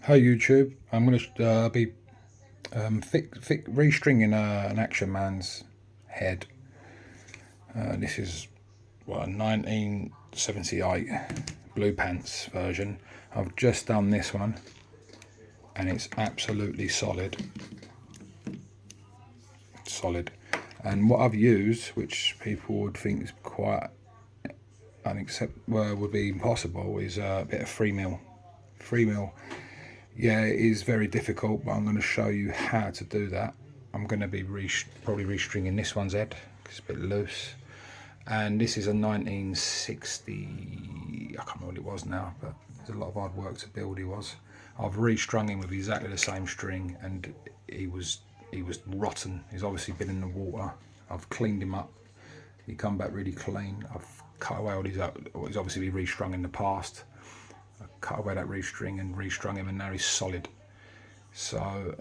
Hi YouTube, I'm going to be restringing an Action Man's head. This is a 1978 Blue Pants version. I've just done this one and it's absolutely solid. And what I've used, which people would think is quite would be impossible, is a bit of 3mm. 3mm. Yeah, it is very difficult, but I'm going to show you how to do that. I'm going to be probably restringing this one's head because it's a bit loose. And this is a 1960, I can't remember what it was now, but there's a lot of hard work to build. I've restrung him with exactly the same string, and he was rotten. He's obviously been in the water. I've cleaned him up. He come back really clean. I've cut away all he's obviously been restrung in the past. Cut away that restring and restrung him, and now he's solid. So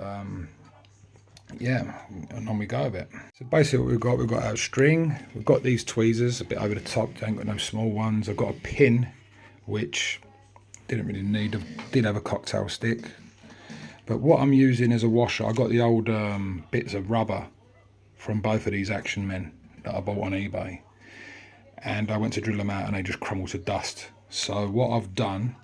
yeah, and on we go a bit. So basically what we've got our string, we've got these tweezers a bit over the top, I ain't got no small ones. I've got a pin, which didn't really need, did have a cocktail stick. But what I'm using as a washer, I got the old bits of rubber from both of these Action Men that I bought on eBay. And I went to drill them out and they just crumbled to dust. So what I've done,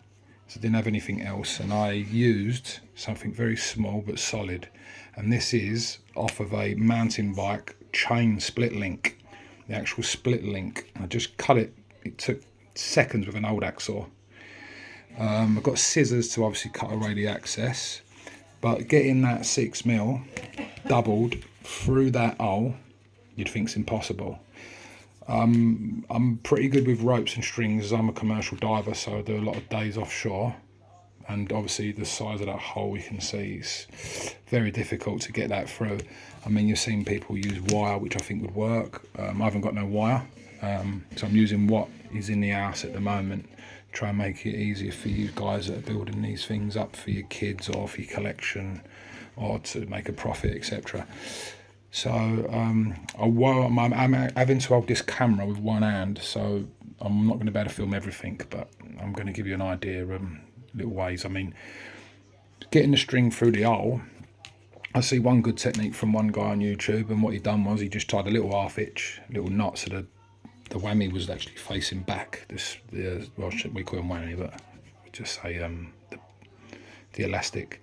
so I didn't have anything else, and I used something very small but solid, and this is off of a mountain bike chain split link, the actual split link. I just cut it. It took seconds with an old hacksaw. I've got scissors to obviously cut away the excess, but getting that 6mm doubled through that hole, you'd think's impossible. I'm pretty good with ropes and strings as I'm a commercial diver, so I do a lot of days offshore, and obviously the size of that hole you can see is very difficult to get that through. I mean, you've seen people use wire, which I think would work. I haven't got no wire, so I'm using what is in the house at the moment. Try and make it easier for you guys that are building these things up for your kids or for your collection or to make a profit, etc. So I'm having to hold this camera with one hand, so I'm not going to be able to film everything, but I'm going to give you an idea little ways. I mean, getting the string through the hole, I see one good technique from one guy on YouTube, and what he done was he just tied a little half hitch, little knot, so the whammy was actually facing back. Well, we call them whammy, but we just say the elastic.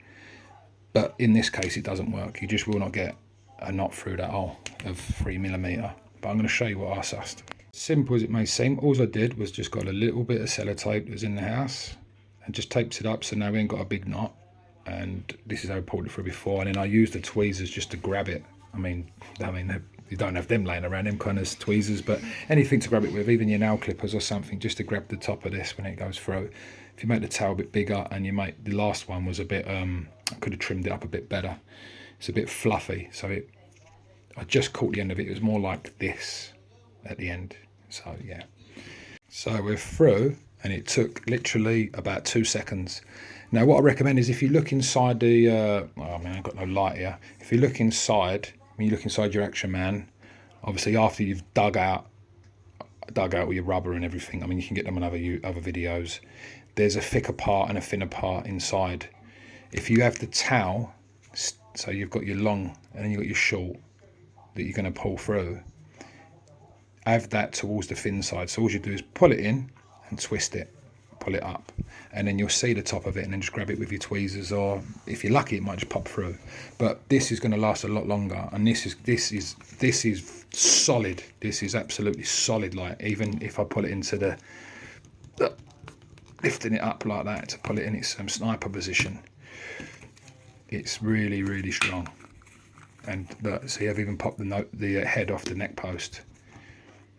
But in this case, it doesn't work. You just will not get a knot through that hole of 3mm. But I'm going to show you what I sussed. Simple as it may seem, all I did was just got a little bit of sellotape that was in the house and just taped it up, so now we ain't got a big knot. And this is how I pulled it through before, and then I used the tweezers just to grab it. I mean you don't have them laying around, them kind of tweezers, but anything to grab it with, even your nail clippers or something, just to grab the top of this when it goes through. If you make the tail a bit bigger, and you make the last one was a bit I could have trimmed it up a bit better. It's a bit fluffy, so I just caught the end of it. It was more like this at the end. So yeah, so we're through, and it took literally about 2 seconds. Now what I recommend is, if you look inside the I mean, I've got no light here. If you look inside, when you look inside your Action Man, obviously after you've dug out all your rubber and everything, I mean, you can get them on other videos, there's a thicker part and a thinner part inside. If you have the towel, so you've got your long and then you've got your short that you're going to pull through, have that towards the thin side. So all you do is pull it in and twist it, pull it up, and then you'll see the top of it, and then just grab it with your tweezers, or if you're lucky it might just pop through. But this is going to last a lot longer, and this is solid. This is absolutely solid. Like, even if I pull it into the lifting it up like that to pull it in its sniper position, it's really strong. And see, I've even popped the head off the neck post.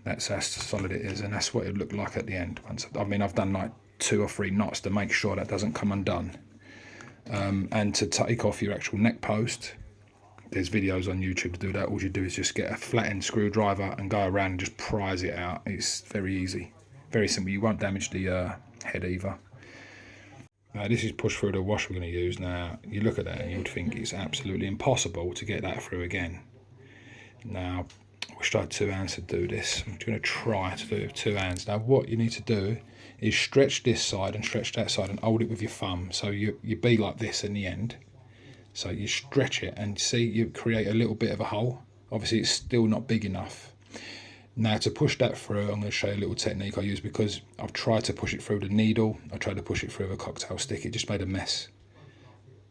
That's how solid it is, and that's what it looked like at the end. I mean, I've done like 2 or 3 knots to make sure that doesn't come undone. And to take off your actual neck post, there's videos on YouTube to do that. All you do is just get a flat-end screwdriver and go around and just prise it out. It's very easy, very simple. You won't damage the head either. This is pushed through the wash we're going to use. Now you look at that and you would think it's absolutely impossible to get that through again. Now I wish I had 2 hands to do this. I'm going to try to do it with 2 hands. Now what you need to do is stretch this side and stretch that side and hold it with your thumb. So you be like this in the end. So you stretch it and see you create a little bit of a hole. Obviously it's still not big enough. Now to push that through, I'm going to show you a little technique I use because I've tried to push it through the needle. I tried to push it through a cocktail stick. It just made a mess.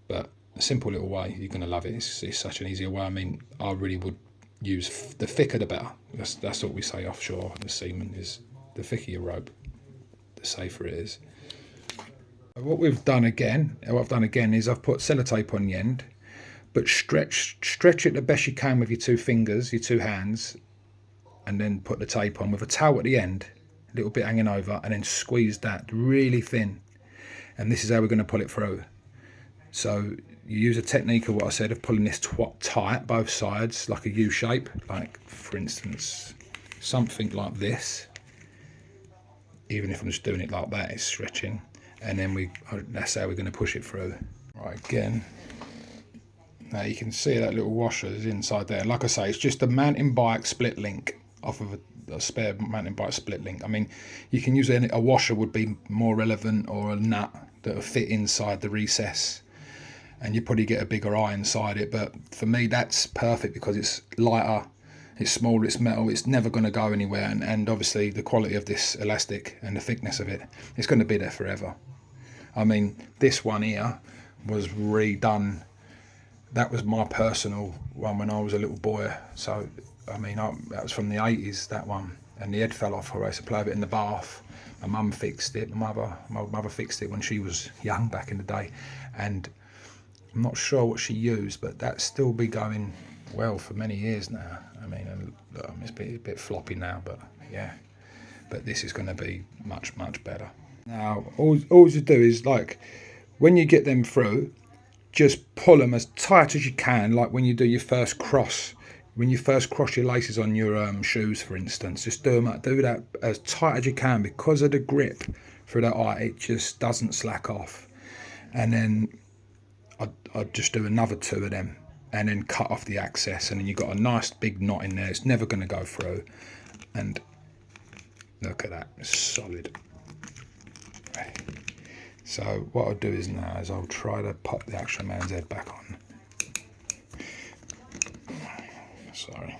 But a simple little way, you're going to love it. It's such an easier way. I mean, I really would use the thicker the better. That's what we say offshore, the seamen, is the thicker your rope, the safer it is. What I've done again is I've put sellotape on the end, but stretch it the best you can with your 2 fingers, your 2 hands, and then put the tape on with a towel at the end, a little bit hanging over, and then squeeze that really thin. And this is how we're going to pull it through. So you use a technique of what I said of pulling this tight, both sides, like a U shape, like for instance, something like this. Even if I'm just doing it like that, it's stretching. And then that's how we're going to push it through. Right, again. Now you can see that little washer is inside there. Like I say, it's just a mountain bike split link off of a spare mountain bike split link. I mean, you can use a washer would be more relevant, or a nut that will fit inside the recess. And you probably get a bigger eye inside it, but for me that's perfect because it's lighter, it's smaller, it's metal, it's never going to go anywhere, and obviously the quality of this elastic and the thickness of it, it's going to be there forever. I mean, this one here was redone. That was my personal one when I was a little boy, so I mean that was from the 80s, that one, and the head fell off her. I used to play with it in the bath. My mum fixed it, my mother fixed it when she was young back in the day, and I'm not sure what she used, but that's still be going well for many years now. I mean, it's a bit floppy now, but yeah. But this is going to be much, much better. Now, all you do is, like, when you get them through, just pull them as tight as you can, like when you do your first cross. When you first cross your laces on your shoes, for instance, just do that as tight as you can, because of the grip through that eye, it just doesn't slack off. And then I'd just do another 2 of them and then cut off the access, and then you've got a nice big knot in there. It's never going to go through. And look at that, it's solid. So what I'll do is now is I'll try to pop the actual man's head back on. Sorry.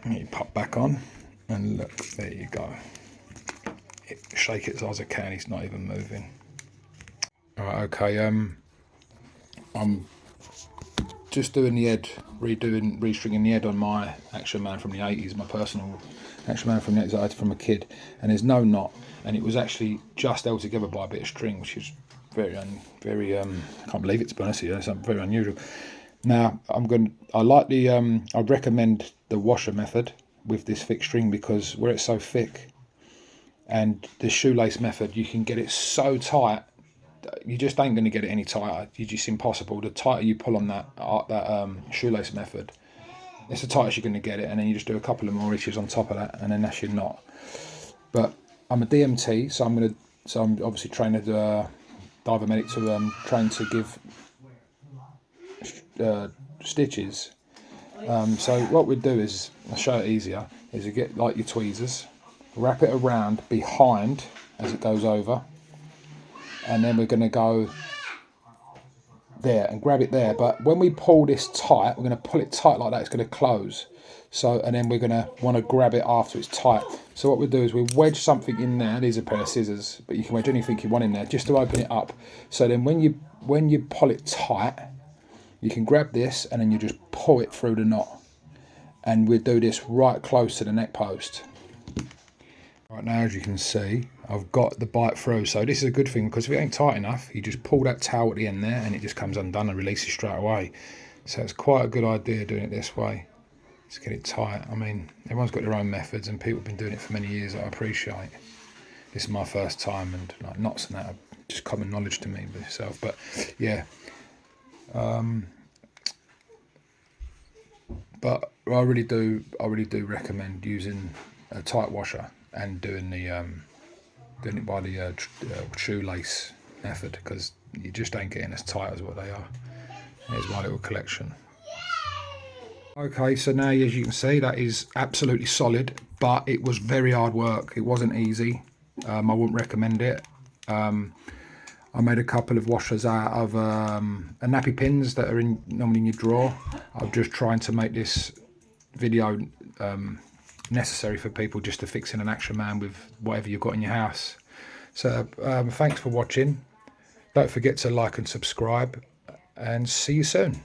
And you pop back on, and look, there you go. Shake it as hard as I can, he's not even moving. Alright, okay, I'm just doing the head, restringing the head on my Action Man from the 80s, my personal Action Man from the 80s I had from a kid, and there's no knot, and it was actually just held together by a bit of string, which is very I can't believe it, to be honest with you. It's very unusual. Now I'd recommend the washer method with this thick string, because where it's so thick, and the shoelace method, you can get it so tight, you just ain't going to get it any tighter. It's just impossible. The tighter you pull on that shoelace method, it's the tightest you're going to get it, and then you just do a couple of more inches on top of that, and then that's your knot. But I'm a DMT, so I'm obviously trained diver medic to train to give stitches. So what we'd do is, I'll show it easier, is you get like your tweezers, wrap it around behind as it goes over, and then we're going to go there and grab it there. But when we pull this tight, we're going to pull it tight like that, it's going to close. So, and then we're going to want to grab it after it's tight. So what we do is we wedge something in there. These are a pair of scissors, but you can wedge anything you want in there just to open it up. So then when you pull it tight, you can grab this and then you just pull it through the knot. And we'll do this right close to the neck post. Right now, as you can see, I've got the bite through. So this is a good thing, because if it ain't tight enough, you just pull that towel at the end there and it just comes undone and releases straight away. So it's quite a good idea doing it this way. Just get it tight. I mean, everyone's got their own methods, and people have been doing it for many years. I appreciate. This is my first time, and like knots and that are just common knowledge to me myself. But yeah, but I really do recommend using a tight washer and doing it by the shoelace method, because you just ain't getting as tight as what they are. Here's my little collection. Okay, so now as you can see, that is absolutely solid, but it was very hard work. It wasn't easy. I wouldn't recommend it. I made a couple of washers out of nappy pins that are normally in your drawer. I'm just trying to make this video necessary for people just to fix in an Action Man with whatever you've got in your house. So thanks for watching. Don't forget to like and subscribe, and see you soon.